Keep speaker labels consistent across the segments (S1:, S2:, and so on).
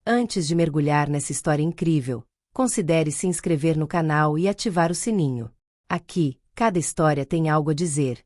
S1: Antes de mergulhar nessa história incrível, considere se inscrever no canal e ativar o sininho. Aqui, cada história tem algo a dizer.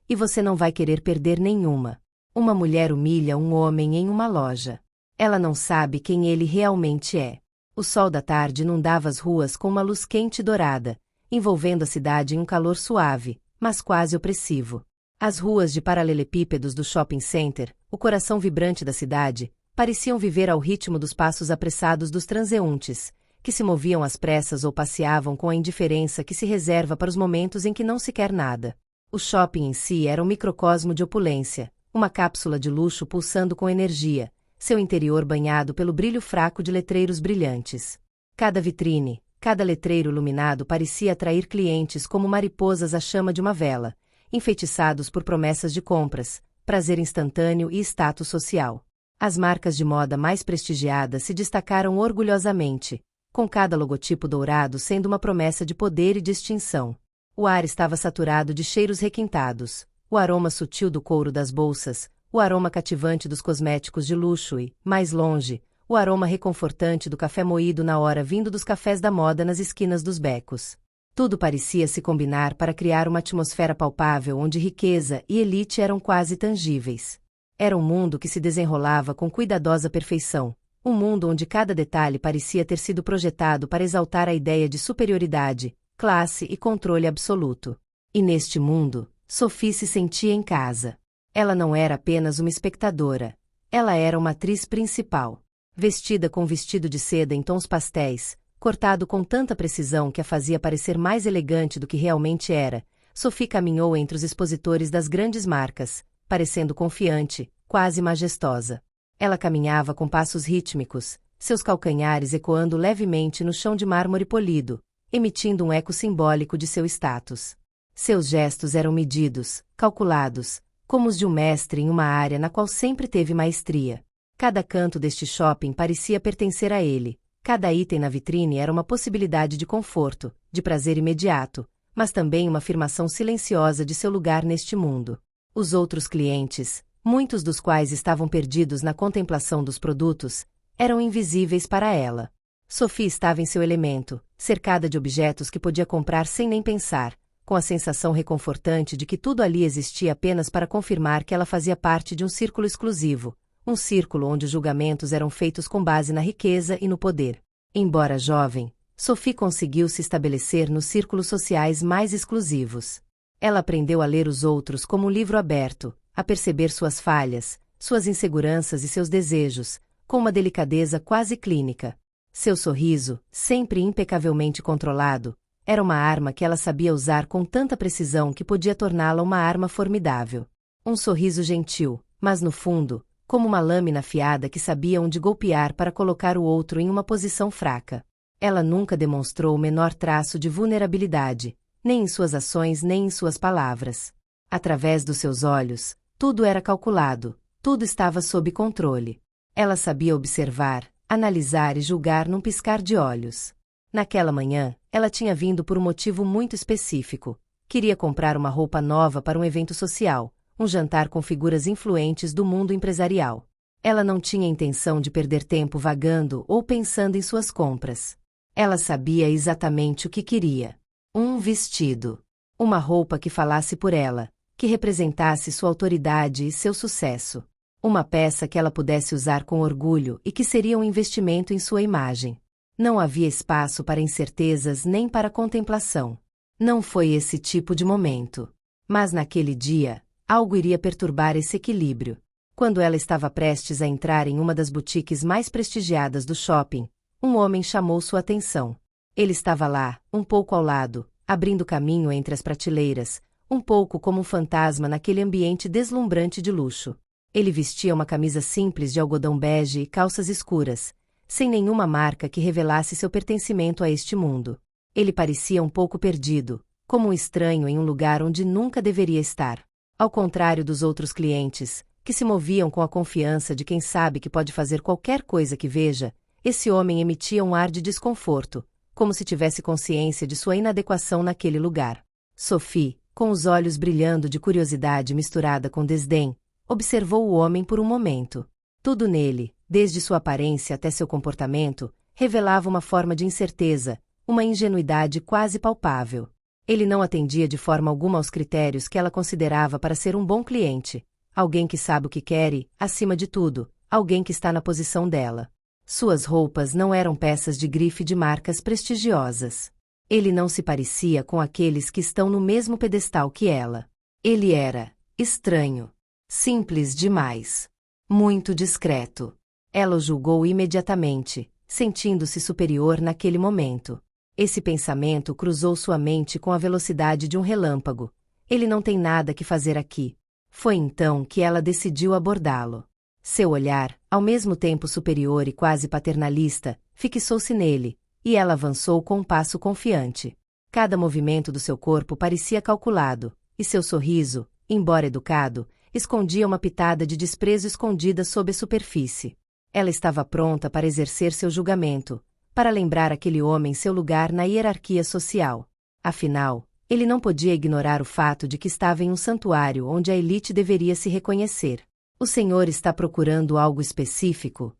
S1: E você não vai querer perder nenhuma. Uma mulher humilha um homem em uma loja. Ela não sabe quem ele realmente é. O sol da tarde inundava as ruas com uma luz quente e dourada, envolvendo a cidade em um calor suave, mas quase opressivo. As ruas de paralelepípedos do shopping center, o coração vibrante da cidade, pareciam viver ao ritmo dos passos apressados dos transeuntes, que se moviam às pressas ou passeavam com a indiferença que se reserva para os momentos em que não se quer nada. O shopping em si era um microcosmo de opulência, uma cápsula de luxo pulsando com energia, seu interior banhado pelo brilho fraco de letreiros brilhantes. Cada vitrine, cada letreiro iluminado parecia atrair clientes como mariposas à chama de uma vela, enfeitiçados por promessas de compras, prazer instantâneo e status social. As marcas de moda mais prestigiadas se destacaram orgulhosamente, com cada logotipo dourado sendo uma promessa de poder e distinção. O ar estava saturado de cheiros requintados, o aroma sutil do couro das bolsas, o aroma cativante dos cosméticos de luxo e, mais longe, o aroma reconfortante do café moído na hora vindo dos cafés da moda nas esquinas dos becos. Tudo parecia se combinar para criar uma atmosfera palpável onde riqueza e elite eram quase tangíveis. Era um mundo que se desenrolava com cuidadosa perfeição, um mundo onde cada detalhe parecia ter sido projetado para exaltar a ideia de superioridade, classe e controle absoluto. E neste mundo, Sophie se sentia em casa. Ela não era apenas uma espectadora, ela era uma atriz principal. Vestida com um vestido de seda em tons pastéis, cortado com tanta precisão que a fazia parecer mais elegante do que realmente era, Sophie caminhou entre os expositores das grandes marcas, parecendo confiante, quase majestosa. Ela caminhava com passos rítmicos, seus calcanhares ecoando levemente no chão de mármore polido, emitindo um eco simbólico de seu status. Seus gestos eram medidos, calculados, como os de um mestre em uma área na qual sempre teve maestria. Cada canto deste shopping parecia pertencer a ele, cada item na vitrine era uma possibilidade de conforto, de prazer imediato, mas também uma afirmação silenciosa de seu lugar neste mundo. Os outros clientes, muitos dos quais estavam perdidos na contemplação dos produtos, eram invisíveis para ela. Sophie estava em seu elemento, cercada de objetos que podia comprar sem nem pensar, com a sensação reconfortante de que tudo ali existia apenas para confirmar que ela fazia parte de um círculo exclusivo, um círculo onde os julgamentos eram feitos com base na riqueza e no poder. Embora jovem, Sophie conseguiu se estabelecer nos círculos sociais mais exclusivos. Ela aprendeu a ler os outros como um livro aberto, a perceber suas falhas, suas inseguranças e seus desejos, com uma delicadeza quase clínica. Seu sorriso, sempre impecavelmente controlado, era uma arma que ela sabia usar com tanta precisão que podia torná-la uma arma formidável. Um sorriso gentil, mas no fundo, como uma lâmina afiada que sabia onde golpear para colocar o outro em uma posição fraca. Ela nunca demonstrou o menor traço de vulnerabilidade, nem em suas ações nem em suas palavras. Através dos seus olhos, tudo era calculado, tudo estava sob controle. Ela sabia observar, analisar e julgar num piscar de olhos. Naquela manhã, ela tinha vindo por um motivo muito específico. Queria comprar uma roupa nova para um evento social, um jantar com figuras influentes do mundo empresarial. Ela não tinha intenção de perder tempo vagando ou pensando em suas compras. Ela sabia exatamente o que queria. Um vestido. Uma roupa que falasse por ela, que representasse sua autoridade e seu sucesso. Uma peça que ela pudesse usar com orgulho e que seria um investimento em sua imagem. Não havia espaço para incertezas nem para contemplação. Não foi esse tipo de momento. Mas naquele dia, algo iria perturbar esse equilíbrio. Quando ela estava prestes a entrar em uma das boutiques mais prestigiadas do shopping, um homem chamou sua atenção. Ele estava lá, um pouco ao lado, abrindo caminho entre as prateleiras, um pouco como um fantasma naquele ambiente deslumbrante de luxo. Ele vestia uma camisa simples de algodão bege e calças escuras, sem nenhuma marca que revelasse seu pertencimento a este mundo. Ele parecia um pouco perdido, como um estranho em um lugar onde nunca deveria estar. Ao contrário dos outros clientes, que se moviam com a confiança de quem sabe que pode fazer qualquer coisa que veja, esse homem emitia um ar de desconforto, como se tivesse consciência de sua inadequação naquele lugar. Sophie, com os olhos brilhando de curiosidade misturada com desdém, observou o homem por um momento. Tudo nele, desde sua aparência até seu comportamento, revelava uma forma de incerteza, uma ingenuidade quase palpável. Ele não atendia de forma alguma aos critérios que ela considerava para ser um bom cliente, alguém que sabe o que quer e, acima de tudo, alguém que está na posição dela. Suas roupas não eram peças de grife de marcas prestigiosas. Ele não se parecia com aqueles que estão no mesmo pedestal que ela. Ele era estranho, simples demais, muito discreto. Ela o julgou imediatamente, sentindo-se superior naquele momento. Esse pensamento cruzou sua mente com a velocidade de um relâmpago. Ele não tem nada que fazer aqui. Foi então que ela decidiu abordá-lo. Seu olhar, ao mesmo tempo superior e quase paternalista, fixou-se nele, e ela avançou com um passo confiante. Cada movimento do seu corpo parecia calculado, e seu sorriso, embora educado, escondia uma pitada de desprezo escondida sob a superfície. Ela estava pronta para exercer seu julgamento, para lembrar aquele homem seu lugar na hierarquia social. Afinal, ele não podia ignorar o fato de que estava em um santuário onde a elite deveria se reconhecer. O senhor está procurando algo específico?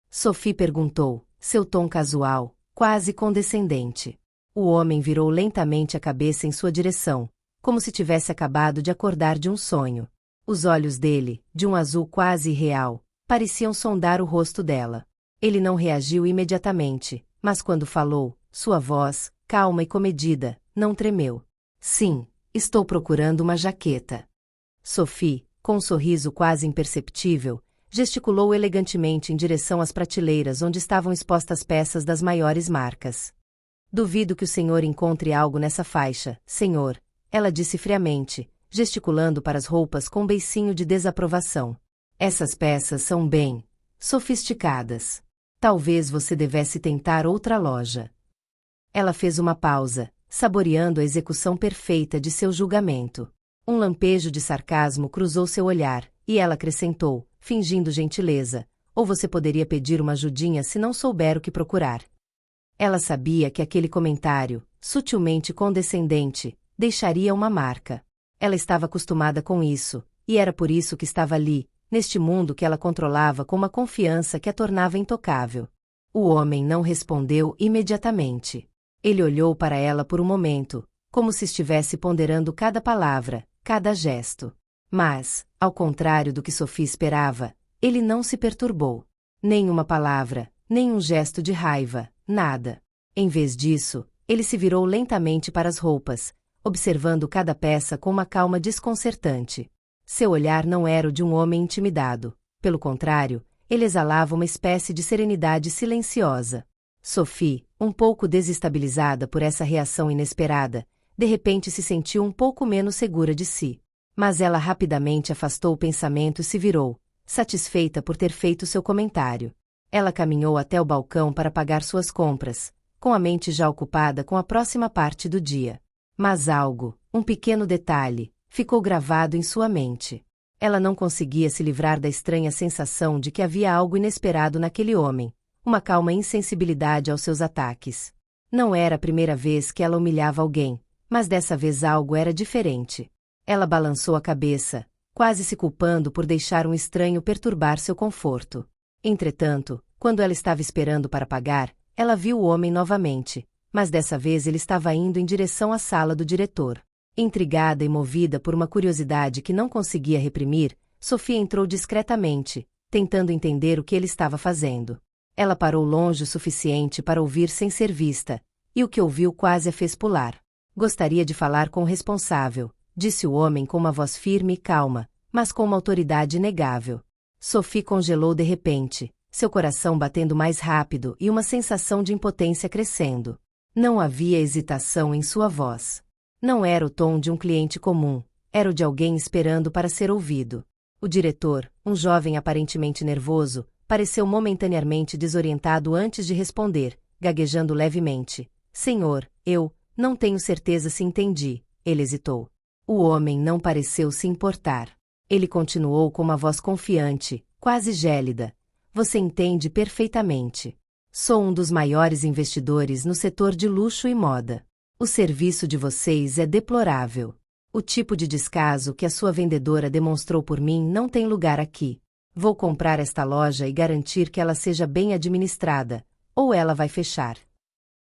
S1: Sophie perguntou, seu tom casual, quase condescendente. O homem virou lentamente a cabeça em sua direção, como se tivesse acabado de acordar de um sonho. Os olhos dele, de um azul quase irreal, pareciam sondar o rosto dela. Ele não reagiu imediatamente, mas quando falou, sua voz, calma e comedida, não tremeu. Sim, estou procurando uma jaqueta. Sophie, com um sorriso quase imperceptível, gesticulou elegantemente em direção às prateleiras onde estavam expostas peças das maiores marcas. Duvido que o senhor encontre algo nessa faixa, senhor, ela disse friamente, gesticulando para as roupas com um beicinho de desaprovação. Essas peças são bem sofisticadas. Talvez você devesse tentar outra loja. Ela fez uma pausa, saboreando a execução perfeita de seu julgamento. Um lampejo de sarcasmo cruzou seu olhar, e ela acrescentou, fingindo gentileza, ou você poderia pedir uma ajudinha se não souber o que procurar. Ela sabia que aquele comentário, sutilmente condescendente, deixaria uma marca. Ela estava acostumada com isso, e era por isso que estava ali, neste mundo que ela controlava com uma confiança que a tornava intocável. O homem não respondeu imediatamente. Ele olhou para ela por um momento, como se estivesse ponderando cada palavra, cada gesto. Mas, ao contrário do que Sophie esperava, ele não se perturbou. Nem uma palavra, nem um gesto de raiva, nada. Em vez disso, ele se virou lentamente para as roupas, observando cada peça com uma calma desconcertante. Seu olhar não era o de um homem intimidado. Pelo contrário, ele exalava uma espécie de serenidade silenciosa. Sophie, um pouco desestabilizada por essa reação inesperada, de repente se sentiu um pouco menos segura de si. Mas ela rapidamente afastou o pensamento e se virou, satisfeita por ter feito seu comentário. Ela caminhou até o balcão para pagar suas compras, com a mente já ocupada com a próxima parte do dia. Mas algo, um pequeno detalhe, ficou gravado em sua mente. Ela não conseguia se livrar da estranha sensação de que havia algo inesperado naquele homem, uma calma insensibilidade aos seus ataques. Não era a primeira vez que ela humilhava alguém, mas dessa vez algo era diferente. Ela balançou a cabeça, quase se culpando por deixar um estranho perturbar seu conforto. Entretanto, quando ela estava esperando para pagar, ela viu o homem novamente, mas dessa vez ele estava indo em direção à sala do diretor. Intrigada e movida por uma curiosidade que não conseguia reprimir, Sophie entrou discretamente, tentando entender o que ele estava fazendo. Ela parou longe o suficiente para ouvir sem ser vista, e o que ouviu quase a fez pular. Gostaria de falar com o responsável, disse o homem com uma voz firme e calma, mas com uma autoridade inegável. Sophie congelou de repente, seu coração batendo mais rápido e uma sensação de impotência crescendo. Não havia hesitação em sua voz. Não era o tom de um cliente comum, era o de alguém esperando para ser ouvido. O diretor, um jovem aparentemente nervoso, pareceu momentaneamente desorientado antes de responder, gaguejando levemente. Senhor, eu não tenho certeza se entendi, ele hesitou. O homem não pareceu se importar. Ele continuou com uma voz confiante, quase gélida. Você entende perfeitamente. Sou um dos maiores investidores no setor de luxo e moda. O serviço de vocês é deplorável. O tipo de descaso que a sua vendedora demonstrou por mim não tem lugar aqui. Vou comprar esta loja e garantir que ela seja bem administrada, ou ela vai fechar.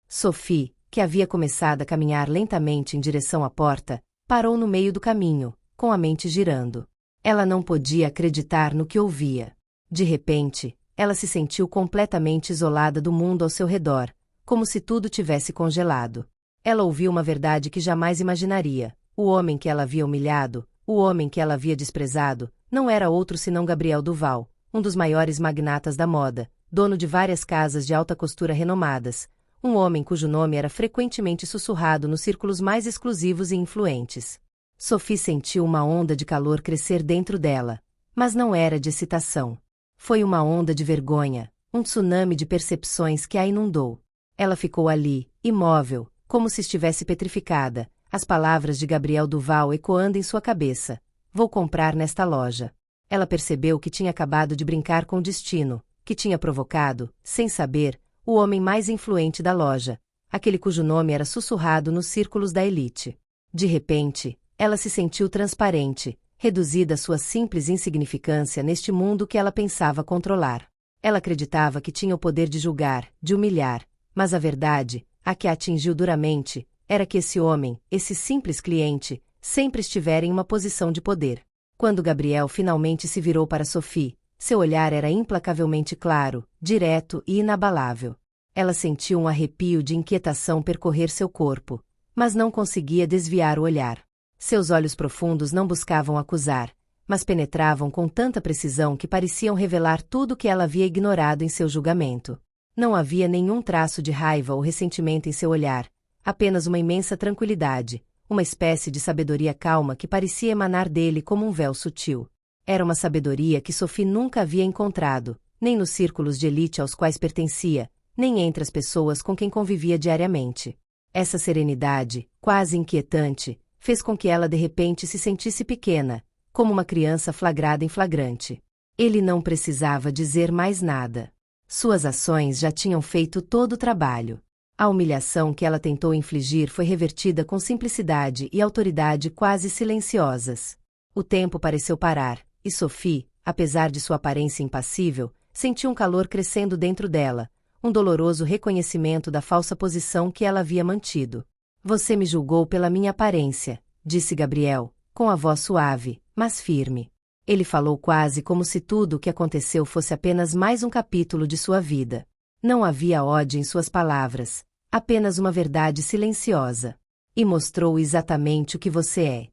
S1: Sophie, que havia começado a caminhar lentamente em direção à porta, parou no meio do caminho, com a mente girando. Ela não podia acreditar no que ouvia. De repente, ela se sentiu completamente isolada do mundo ao seu redor, como se tudo tivesse congelado. Ela ouviu uma verdade que jamais imaginaria. O homem que ela havia humilhado, o homem que ela havia desprezado, não era outro senão Gabriel Duval, um dos maiores magnatas da moda, dono de várias casas de alta costura renomadas, um homem cujo nome era frequentemente sussurrado nos círculos mais exclusivos e influentes. Sophie sentiu uma onda de calor crescer dentro dela, mas não era de excitação. Foi uma onda de vergonha, um tsunami de percepções que a inundou. Ela ficou ali, imóvel, como se estivesse petrificada, as palavras de Gabriel Duval ecoando em sua cabeça. Vou comprar nesta loja. Ela percebeu que tinha acabado de brincar com o destino, que tinha provocado, sem saber, o homem mais influente da loja, aquele cujo nome era sussurrado nos círculos da elite. De repente, ela se sentiu transparente, reduzida à sua simples insignificância neste mundo que ela pensava controlar. Ela acreditava que tinha o poder de julgar, de humilhar, mas a verdade, a que a atingiu duramente, era que esse homem, esse simples cliente, sempre estivera em uma posição de poder. Quando Gabriel finalmente se virou para Sophie, seu olhar era implacavelmente claro, direto e inabalável. Ela sentiu um arrepio de inquietação percorrer seu corpo, mas não conseguia desviar o olhar. Seus olhos profundos não buscavam acusar, mas penetravam com tanta precisão que pareciam revelar tudo o que ela havia ignorado em seu julgamento. Não havia nenhum traço de raiva ou ressentimento em seu olhar, apenas uma imensa tranquilidade, uma espécie de sabedoria calma que parecia emanar dele como um véu sutil. Era uma sabedoria que Sophie nunca havia encontrado, nem nos círculos de elite aos quais pertencia, nem entre as pessoas com quem convivia diariamente. Essa serenidade, quase inquietante, fez com que ela de repente se sentisse pequena, como uma criança flagrada em flagrante. Ele não precisava dizer mais nada. Suas ações já tinham feito todo o trabalho. A humilhação que ela tentou infligir foi revertida com simplicidade e autoridade quase silenciosas. O tempo pareceu parar, e Sophie, apesar de sua aparência impassível, sentiu um calor crescendo dentro dela, um doloroso reconhecimento da falsa posição que ela havia mantido. Você me julgou pela minha aparência, disse Gabriel, com a voz suave, mas firme. Ele falou quase como se tudo o que aconteceu fosse apenas mais um capítulo de sua vida. Não havia ódio em suas palavras, apenas uma verdade silenciosa. E mostrou exatamente o que você é.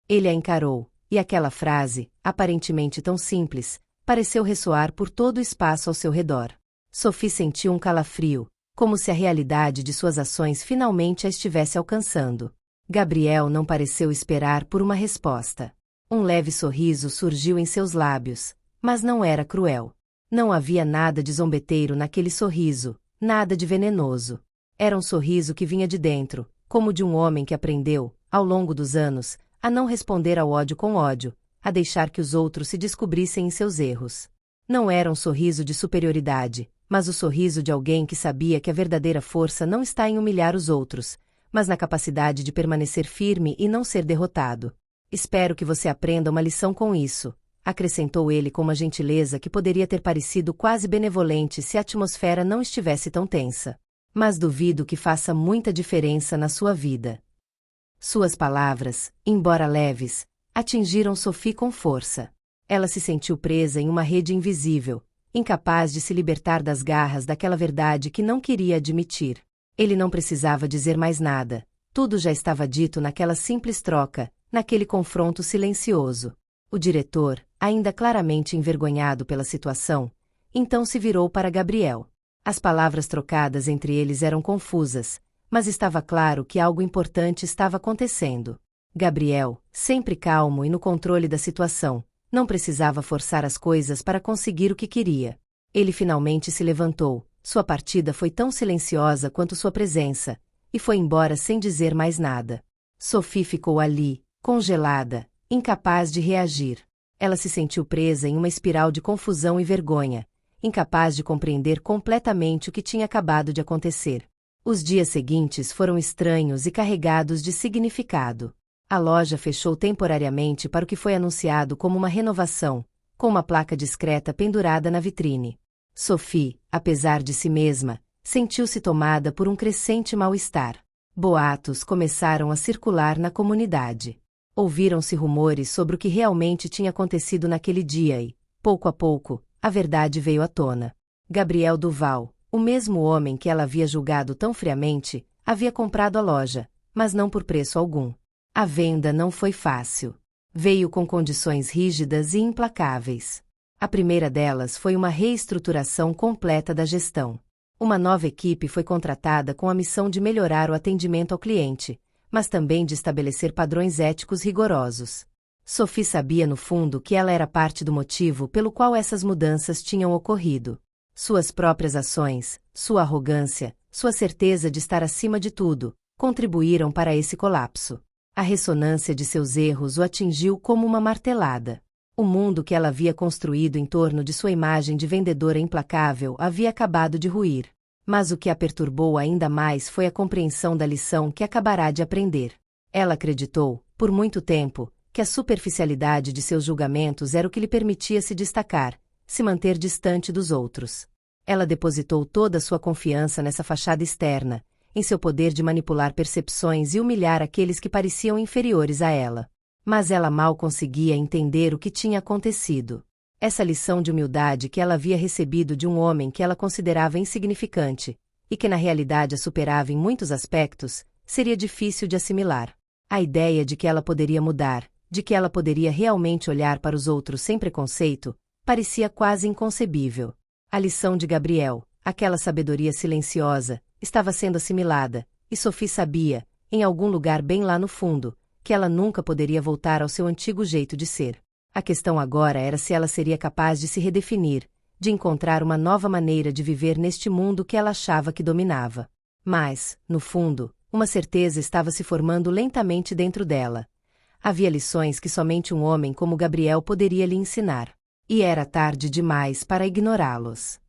S1: Ele a encarou, e aquela frase, aparentemente tão simples, pareceu ressoar por todo o espaço ao seu redor. Sophie sentiu um calafrio, como se a realidade de suas ações finalmente a estivesse alcançando. Gabriel não pareceu esperar por uma resposta. Um leve sorriso surgiu em seus lábios, mas não era cruel. Não havia nada de zombeteiro naquele sorriso, nada de venenoso. Era um sorriso que vinha de dentro, como de um homem que aprendeu, ao longo dos anos, a não responder ao ódio com ódio, a deixar que os outros se descobrissem em seus erros. Não era um sorriso de superioridade, mas o sorriso de alguém que sabia que a verdadeira força não está em humilhar os outros, mas na capacidade de permanecer firme e não ser derrotado. Espero que você aprenda uma lição com isso, acrescentou ele com uma gentileza que poderia ter parecido quase benevolente se a atmosfera não estivesse tão tensa. Mas duvido que faça muita diferença na sua vida. Suas palavras, embora leves, atingiram Sophie com força. Ela se sentiu presa em uma rede invisível, incapaz de se libertar das garras daquela verdade que não queria admitir. Ele não precisava dizer mais nada, tudo já estava dito naquela simples troca, naquele confronto silencioso. O diretor, ainda claramente envergonhado pela situação, então se virou para Gabriel. As palavras trocadas entre eles eram confusas, mas estava claro que algo importante estava acontecendo. Gabriel, sempre calmo e no controle da situação, não precisava forçar as coisas para conseguir o que queria. Ele finalmente se levantou, sua partida foi tão silenciosa quanto sua presença, e foi embora sem dizer mais nada. Sophie ficou ali, congelada, incapaz de reagir. Ela se sentiu presa em uma espiral de confusão e vergonha, incapaz de compreender completamente o que tinha acabado de acontecer. Os dias seguintes foram estranhos e carregados de significado. A loja fechou temporariamente para o que foi anunciado como uma renovação, com uma placa discreta pendurada na vitrine. Sophie, apesar de si mesma, sentiu-se tomada por um crescente mal-estar. Boatos começaram a circular na comunidade. Ouviram-se rumores sobre o que realmente tinha acontecido naquele dia e, pouco a pouco, a verdade veio à tona. Gabriel Duval, o mesmo homem que ela havia julgado tão friamente, havia comprado a loja, mas não por preço algum. A venda não foi fácil. Veio com condições rígidas e implacáveis. A primeira delas foi uma reestruturação completa da gestão. Uma nova equipe foi contratada com a missão de melhorar o atendimento ao cliente, mas também de estabelecer padrões éticos rigorosos. Sophie sabia no fundo que ela era parte do motivo pelo qual essas mudanças tinham ocorrido. Suas próprias ações, sua arrogância, sua certeza de estar acima de tudo, contribuíram para esse colapso. A ressonância de seus erros o atingiu como uma martelada. O mundo que ela havia construído em torno de sua imagem de vendedora implacável havia acabado de ruir. Mas o que a perturbou ainda mais foi a compreensão da lição que acabará de aprender. Ela acreditou, por muito tempo, que a superficialidade de seus julgamentos era o que lhe permitia se destacar, se manter distante dos outros. Ela depositou toda a sua confiança nessa fachada externa, em seu poder de manipular percepções e humilhar aqueles que pareciam inferiores a ela. Mas ela mal conseguia entender o que tinha acontecido. Essa lição de humildade que ela havia recebido de um homem que ela considerava insignificante, e que na realidade a superava em muitos aspectos, seria difícil de assimilar. A ideia de que ela poderia mudar, de que ela poderia realmente olhar para os outros sem preconceito, parecia quase inconcebível. A lição de Gabriel, aquela sabedoria silenciosa, estava sendo assimilada, e Sophie sabia, em algum lugar bem lá no fundo, que ela nunca poderia voltar ao seu antigo jeito de ser. A questão agora era se ela seria capaz de se redefinir, de encontrar uma nova maneira de viver neste mundo que ela achava que dominava. Mas, no fundo, uma certeza estava se formando lentamente dentro dela. Havia lições que somente um homem como Gabriel poderia lhe ensinar. E era tarde demais para ignorá-los.